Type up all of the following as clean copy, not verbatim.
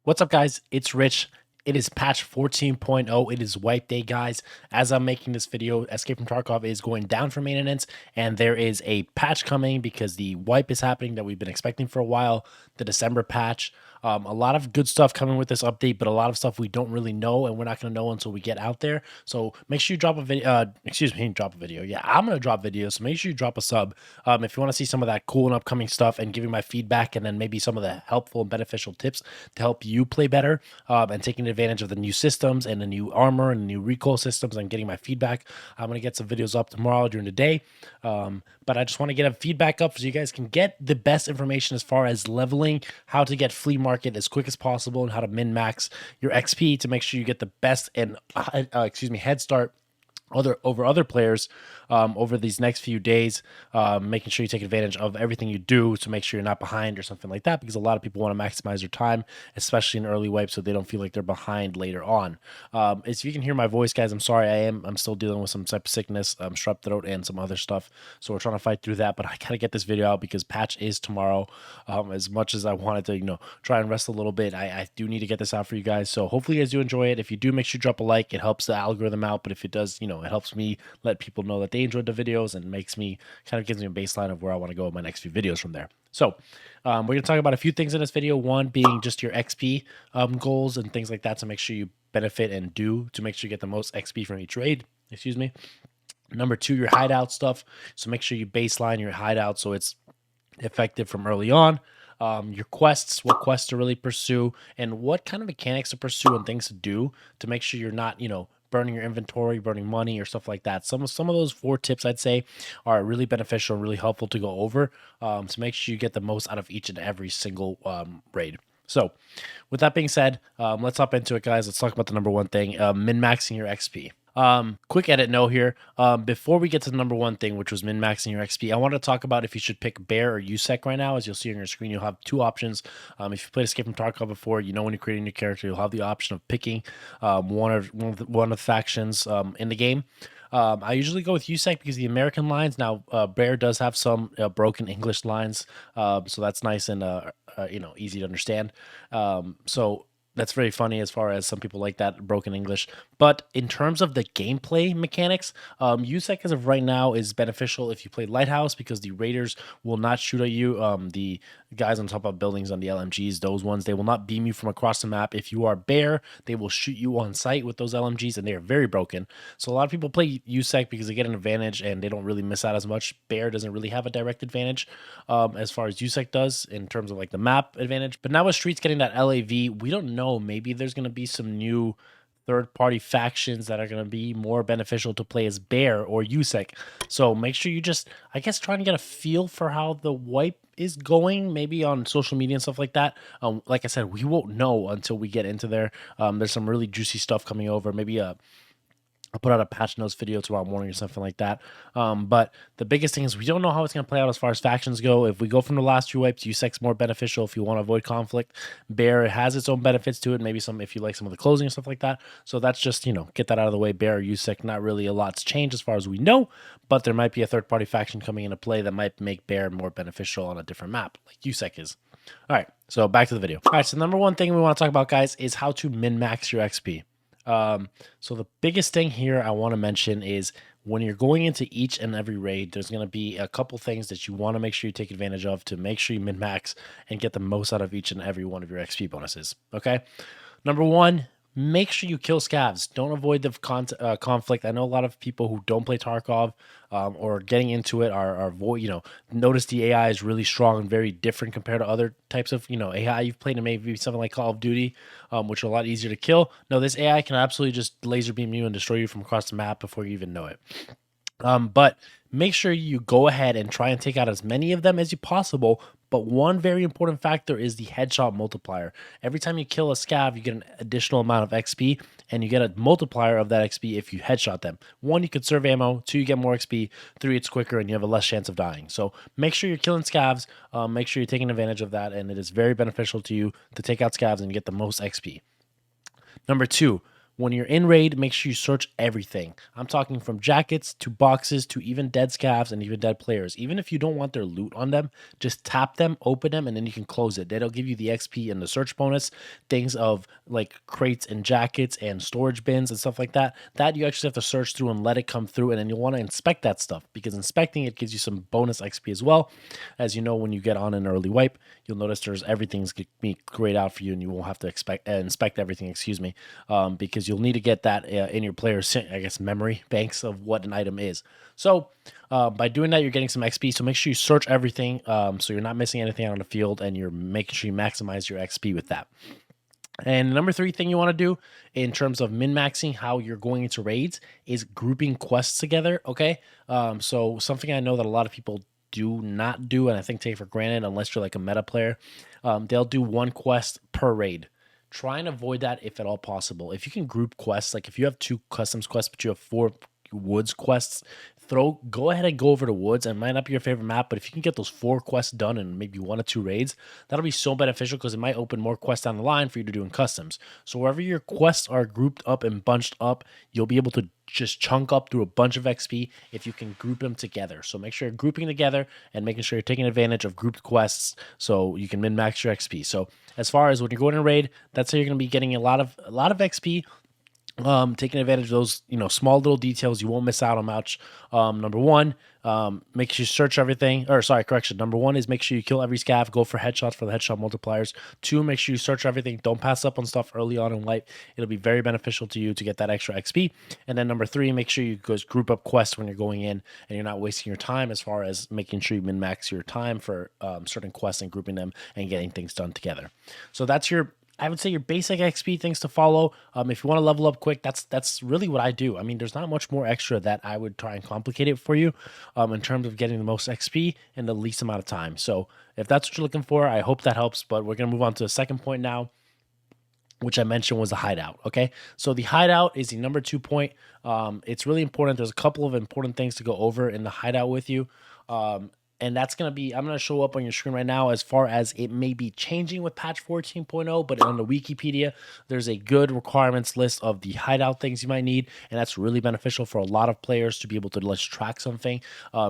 What's up, guys? It's Rich. It is patch 14.0. It is wipe day, guys. As I'm making this video, Escape from Tarkov is going down for maintenance, and there is a patch coming because the wipe is happening that we've been expecting for a while, the December patch. A lot of good stuff coming with this update, but a lot of stuff we don't really know, and we're not going to know until we get out there. So make sure you drop a video. Excuse me, drop a video. Yeah, I'm going to drop videos, so make sure you drop a sub if you want to see some of that cool and upcoming stuff and giving my feedback, and then maybe some of the helpful and beneficial tips to help you play better, and taking advantage of the new systems and the new armor and the new recoil systems and getting my feedback. I'm going to get some videos up tomorrow during the day. But I just want to get a feedback up so you guys can get the best information as far as leveling, how to get flea market as quick as possible, and how to min-max your XP to make sure you get the best and head start over other players over these next few days, making sure you take advantage of everything you do to make sure you're not behind or something like that, because a lot of people want to maximize their time, especially in early wipes, so they don't feel like they're behind later on. As you can hear my voice, guys, I'm sorry, I'm still dealing with some type of sickness, strep throat and some other stuff, so we're trying to fight through that, but I gotta get this video out because patch is tomorrow. As much as I wanted to try and rest a little bit, I do need to get this out for you guys, so hopefully you guys do enjoy it. If you do, make sure you drop a like. It helps the algorithm out, but if it does, it helps me let people know that they enjoyed the videos and makes me gives me a baseline of where I want to go in my next few videos from there. So we're going to talk about a few things in this video. One being just your XP goals and things like that to make sure you benefit and do to make sure you get the most XP from each raid. Excuse me. Number two, your hideout stuff. So make sure you baseline your hideout so it's effective from early on. Your quests, what quests to really pursue, and what kind of mechanics to pursue and things to do to make sure you're not, burning your inventory, burning money, or stuff like that. Some of those 4 tips I'd say are really beneficial and really helpful to go over to make sure you get the most out of each and every single raid. So, with that being said, let's hop into it, guys. Let's talk about the number one thing: min-maxing your XP. Quick edit note here. Before we get to the number one thing, which was min-maxing your XP, I want to talk about if you should pick Bear or USEC right now. As you'll see on your screen, you'll have 2 options. If you played Escape from Tarkov before, when you're creating a new character, you'll have the option of picking one of the factions in the game. I usually go with USEC because the American lines. Now, Bear does have some broken English lines, so that's nice and easy to understand. So that's very funny as far as some people like that broken English. But in terms of the gameplay mechanics, USEC as of right now is beneficial if you play Lighthouse because the raiders will not shoot at you. The guys on top of buildings on the LMGs, those ones, they will not beam you from across the map. If you are Bear, they will shoot you on sight with those LMGs, and they are very broken. So a lot of people play USEC because they get an advantage and they don't really miss out as much. Bear doesn't really have a direct advantage as far as USEC does in terms of like the map advantage. But now with Streets getting that LAV, we don't know. Maybe there's going to be some new third-party factions that are going to be more beneficial to play as Bear or USEC. So make sure you just, I guess, try and get a feel for how the wipe is going, maybe on social media and stuff like that. Like I said, we won't know until we get into there. There's some really juicy stuff coming over. Maybe I'll put out a patch notes video tomorrow morning or something like that. But the biggest thing is we don't know how it's going to play out as far as factions go. If we go from the last 2 wipes, USEC's more beneficial if you want to avoid conflict. Bear has its own benefits to it, maybe some if you like some of the closing and stuff like that. So that's just, get that out of the way. Bear or USEC, not really a lot's changed as far as we know, but there might be a third-party faction coming into play that might make Bear more beneficial on a different map, like USEC is. All right, so back to the video. All right, so the number one thing we want to talk about, guys, is how to min-max your XP. So the biggest thing here I want to mention is when you're going into each and every raid, there's going to be a couple things that you want to make sure you take advantage of to make sure you min-max and get the most out of each and every one of your XP bonuses. Okay. Number one, make sure you kill scavs. Don't avoid the conflict. I know a lot of people who don't play Tarkov or getting into it are notice the AI is really strong and very different compared to other types of AI you've played in maybe something like Call of Duty, which are a lot easier to kill. No, this AI can absolutely just laser beam you and destroy you from across the map before you even know it. But make sure you go ahead and try and take out as many of them as you possible. But one very important factor is the headshot multiplier. Every time you kill a scav, you get an additional amount of XP, and you get a multiplier of that XP if you headshot them. 1, you conserve ammo. 2, you get more XP. 3, it's quicker, and you have a less chance of dying. So make sure you're killing scavs. Make sure you're taking advantage of that, and it is very beneficial to you to take out scavs and get the most XP. Number 2, when you're in raid, make sure you search everything. I'm talking from jackets to boxes to even dead scavs and even dead players. Even if you don't want their loot on them, just tap them, open them, and then you can close it. That'll give you the XP and the search bonus. Things of like crates and jackets and storage bins and stuff like that. That you actually have to search through and let it come through, and then you'll want to inspect that stuff, because inspecting it gives you some bonus XP as well. As you know, when you get on an early wipe, you'll notice there's everything's gonna be grayed out for you, and you won't have to inspect everything. Excuse me, because you'll need to get that in your player's, I guess, memory banks of what an item is. So by doing that, you're getting some XP. So make sure you search everything, so you're not missing anything out on the field, and you're making sure you maximize your XP with that. And the number 3 thing you want to do in terms of min-maxing how you're going into raids is grouping quests together. Okay, so something I know that a lot of people do not do, and I think take for granted unless you're like a meta player, they'll do one quest per raid. Try and avoid that if at all possible. If you can group quests, like if you have 2 customs quests but you have 4 woods quests, go ahead and go over to woods. And it might not be your favorite map, but if you can get those 4 quests done in maybe 1 or 2 raids, that'll be so beneficial, because it might open more quests down the line for you to do in customs. So wherever your quests are grouped up and bunched up, you'll be able to just chunk up through a bunch of XP if you can group them together. So make sure you're grouping together and making sure you're taking advantage of grouped quests so you can min-max your XP. So as far as when you're going to raid, that's how you're going to be getting a lot of XP, taking advantage of those, small little details. You won't miss out on much. Number 1, make sure you search everything, or sorry, correction. Number 1 is make sure you kill every scav, go for headshots for the headshot multipliers. 2, make sure you search everything. Don't pass up on stuff early on in life. It'll be very beneficial to you to get that extra XP. And then number 3, make sure you group up quests when you're going in, and you're not wasting your time as far as making sure you min-max your time for certain quests and grouping them and getting things done together. So that's I would say your basic XP things to follow. If you want to level up quick, that's really what I do. I mean, there's not much more extra that I would try and complicate it for you in terms of getting the most XP in the least amount of time. So if that's what you're looking for, I hope that helps. But we're going to move on to the second point now, which I mentioned was the hideout. Okay, so the hideout is the number 2 point. It's really important. There's a couple of important things to go over in the hideout with you. And that's going to be, I'm going to show up on your screen right now, as far as it may be changing with patch 14.0, but on the Wikipedia, there's a good requirements list of the hideout things you might need. And that's really beneficial for a lot of players to be able to let's track something,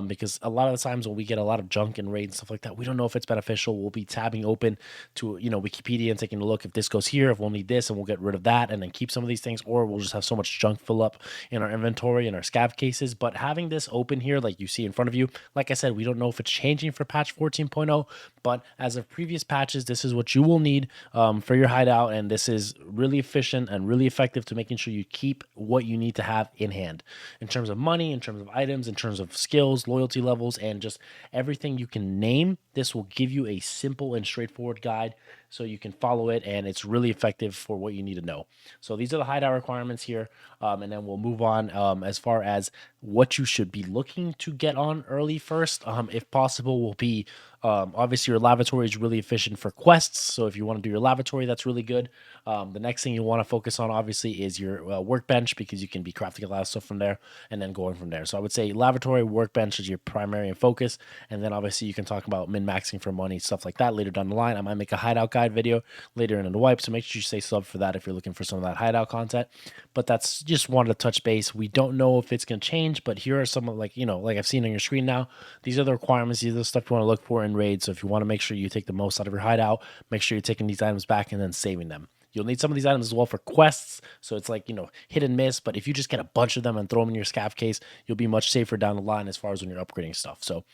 because a lot of the times when we get a lot of junk and raids and stuff like that, we don't know if it's beneficial. We'll be tabbing open to, Wikipedia and taking a look if this goes here, if we'll need this, and we'll get rid of that and then keep some of these things, or we'll just have so much junk fill up in our inventory and our scav cases. But having this open here, like you see in front of you, like I said, we don't know if it's changing for patch 14.0, but as of previous patches, this is what you will need for your hideout, and this is really efficient and really effective to making sure you keep what you need to have in hand in terms of money, in terms of items, in terms of skills, loyalty levels, and just everything you can name. This will give you a simple and straightforward guide so you can follow it, and it's really effective for what you need to know. So these are the hideout requirements here, and then we'll move on as far as what you should be looking to get on early first, if possible, will be obviously your lavatory is really efficient for quests. So if you want to do your lavatory, that's really good. The next thing you want to focus on obviously is your workbench, because you can be crafting a lot of stuff from there and then going from there. So I would say lavatory, workbench is your primary and focus, and then obviously you can talk about min-maxing for money, stuff like that later down the line. I might make a hideout guide video later in the wipe, so make sure you stay sub for that if you're looking for some of that hideout content. But that's just wanted to touch base. We don't know if it's going to change, but here are some of, like I've seen on your screen now, these are the requirements. These are the stuff you want to look for in raid. So if you want to make sure you take the most out of your hideout, make sure you're taking these items back and then saving them. You'll need some of these items as well for quests, so it's like, hit and miss, but if you just get a bunch of them and throw them in your scav case, you'll be much safer down the line as far as when you're upgrading stuff. So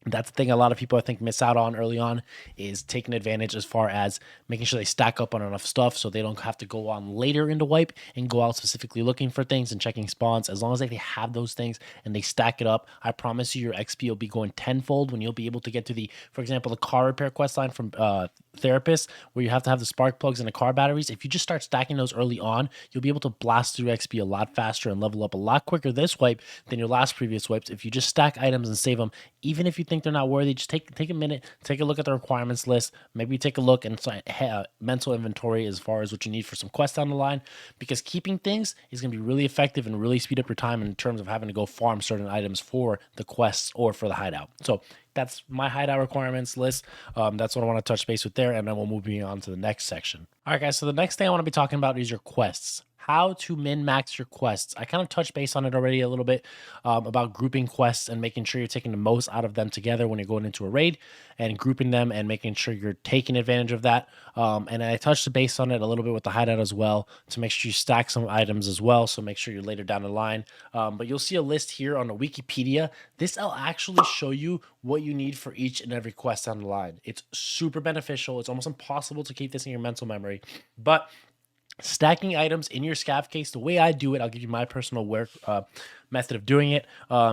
that's the thing a lot of people I think miss out on early on, is taking advantage as far as making sure they stack up on enough stuff so they don't have to go on later into wipe and go out specifically looking for things and checking spawns. As long as they have those things and they stack it up, I promise you your XP will be going tenfold when you'll be able to get to for example, the car repair quest line from Therapist, where you have to have the spark plugs and the car batteries. If you just start stacking those early on, you'll be able to blast through XP a lot faster and level up a lot quicker this wipe than your last previous wipes. If you just stack items and save them, even if you think they're not worthy, just take a minute, take a look at the requirements list, maybe take a look and mental inventory as far as what you need for some quests down the line, because keeping things is going to be really effective and really speed up your time in terms of having to go farm certain items for the quests or for the hideout. So that's my hideout requirements list. That's what I want to touch base with there, and then we'll move on to the next section. All right, guys, so the next thing I want to be talking about is your quests. how to min-max your quests. I kind of touched base on it already a little bit about grouping quests and making sure you're taking the most out of them together when you're going into a raid, and grouping them and making sure you're taking advantage of that. And I touched base on it a little bit with the hideout as well to make sure you stack some items as well. So make sure you're later down the line. But you'll see a list here on the Wikipedia. This will actually show you what you need for each and every quest down the line. It's super beneficial. It's almost impossible to keep this in your mental memory, but stacking items in your scav case, the way I do it, I'll give you my personal work method of doing it,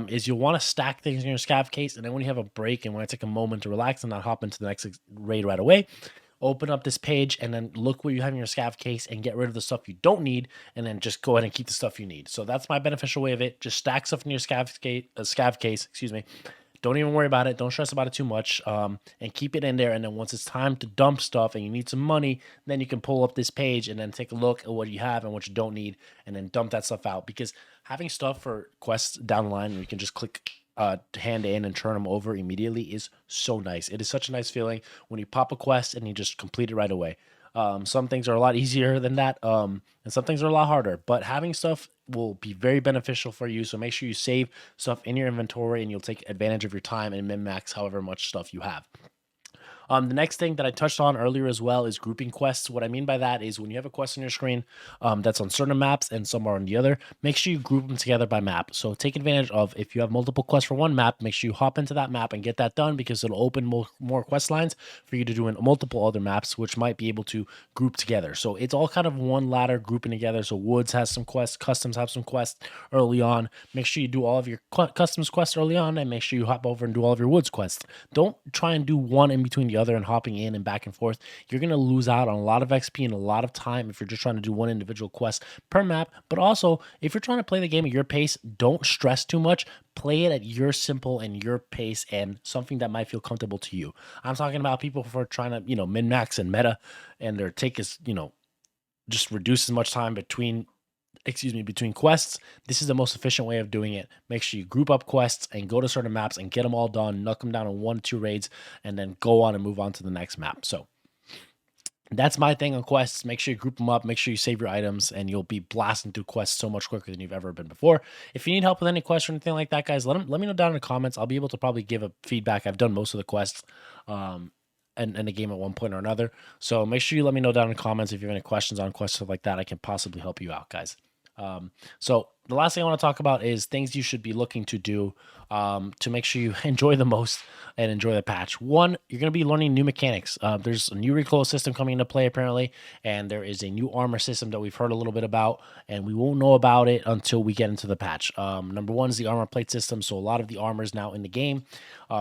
is you'll want to stack things in your scav case, and then when you have a break and want to take a moment to relax and not hop into the next raid right away, open up this page and then look what you have in your scav case and get rid of the stuff you don't need, and then just go ahead and keep the stuff you need. So that's my beneficial way of it. Just stack stuff in your scav case, excuse me. Don't even worry about it. Don't stress about it too much, and keep it in there. And then once it's time to dump stuff and you need some money, then you can pull up this page and then take a look at what you have and what you don't need, and then dump that stuff out. Because having stuff for quests down the line and you can just click hand in and turn them over immediately is so nice. It is such a nice feeling when you pop a quest and you just complete it right away. Some things are a lot easier than that, and some things are a lot harder, but having stuff will be very beneficial for you. So make sure you save stuff in your inventory and you'll take advantage of your time and min-max however much stuff you have. The next thing that I touched on earlier as well is grouping quests. What I mean by that is when you have a quest on your screen that's on certain maps and some are on the other, make sure you group them together by map. So take advantage of, if you have multiple quests for one map, make sure you hop into that map and get that done, because it'll open more quest lines for you to do in multiple other maps, which might be able to group together. So it's all kind of one ladder grouping together. So Woods has some quests, Customs have some quests early on. Make sure you do all of your Customs quests early on, and make sure you hop over and do all of your Woods quests. Don't try and do one in between the other and hopping in and back and forth. You're going to lose out on a lot of XP and a lot of time if you're just trying to do one individual quest per map. But also, if you're trying to play the game at your pace, don't stress too much. Play it at your simple and your pace and something that might feel comfortable to you. I'm talking about people who are trying to, min-max and meta, and their take is, just reduce as much time between quests. This is the most efficient way of doing it. Make sure you group up quests and go to certain maps and get them all done, knock them down in 1 or 2 raids, and then go on and move on to the next map. So that's my thing on quests. Make sure you group them up, make sure you save your items, and you'll be blasting through quests so much quicker than you've ever been before. If you need help with any quest or anything like that, guys, let me know down in the comments. I'll be able to probably give a feedback. I've done most of the quests in the game at one point or another. So make sure you let me know down in the comments if you have any questions on quests, stuff like that. I can possibly help you out, guys. So the last thing I want to talk about is things you should be looking to do to make sure you enjoy the most and enjoy the patch. One, you're going to be learning new mechanics. There's a new recoil system coming into play apparently, and there is a new armor system that we've heard a little bit about, and we won't know about it until we get into the patch. Number one is the armor plate system. So a lot of the armors now in the game,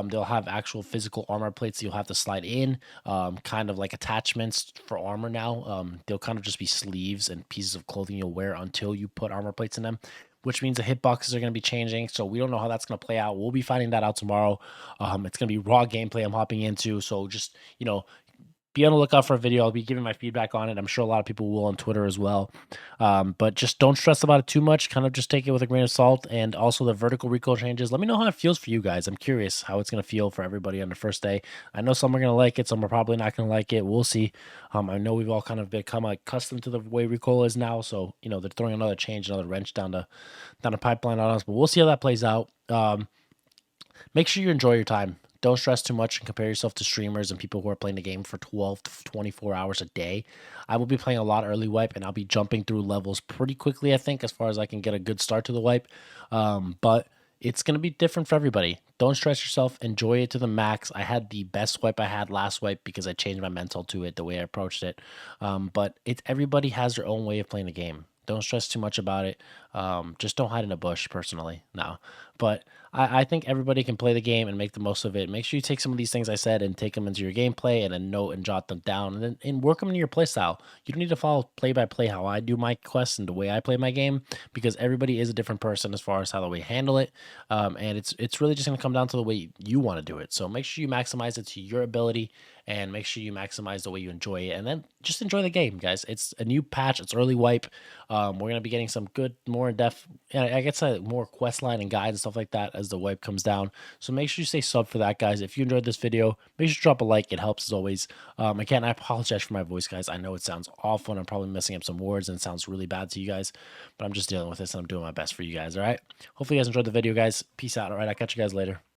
they'll have actual physical armor plates you'll have to slide in, kind of like attachments for armor now. They'll kind of just be sleeves and pieces of clothing you'll wear until you put armor plates in them, which means the hitboxes are going to be changing. So we don't know how that's going to play out. We'll be finding that out tomorrow. It's going to be raw gameplay I'm hopping into. So just, be on the lookout for a video. I'll be giving my feedback on it. I'm sure a lot of people will on Twitter as well. But just don't stress about it too much. Kind of just take it with a grain of salt. And also the vertical recoil changes. Let me know how it feels for you guys. I'm curious how it's going to feel for everybody on the first day. I know some are going to like it. Some are probably not going to like it. We'll see. I know we've all kind of become accustomed to the way recoil is now. So, they're throwing another change, another wrench down the pipeline on us. But we'll see how that plays out. Make sure you enjoy your time. Don't stress too much and compare yourself to streamers and people who are playing the game for 12 to 24 hours a day. I will be playing a lot early wipe, and I'll be jumping through levels pretty quickly, I think, as far as I can get a good start to the wipe. But it's going to be different for everybody. Don't stress yourself. Enjoy it to the max. I had the best wipe I had last wipe because I changed my mental to it, the way I approached it. But everybody has their own way of playing the game. Don't stress too much about it. Just don't hide in a bush, personally. No. But I think everybody can play the game and make the most of it. Make sure you take some of these things I said and take them into your gameplay and then note and jot them down and work them into your playstyle. You don't need to follow play by play how I do my quests and the way I play my game, because everybody is a different person as far as how they handle it. And it's really just going to come down to the way you want to do it. So make sure you maximize it to your ability and make sure you maximize the way you enjoy it. And then just enjoy the game, guys. It's a new patch. It's early wipe. We're going to be getting some good, more more in depth, and I guess more quest line and guides and stuff like that as the wipe comes down. So make sure you stay sub for that, guys. If you enjoyed this video, make sure to drop a like. It helps as always. Again, I apologize for my voice, guys. I know it sounds awful, and I'm probably messing up some words, and it sounds really bad to you guys, but I'm just dealing with this, and I'm doing my best for you guys. All right. Hopefully, you guys enjoyed the video, guys. Peace out. All right. I'll catch you guys later.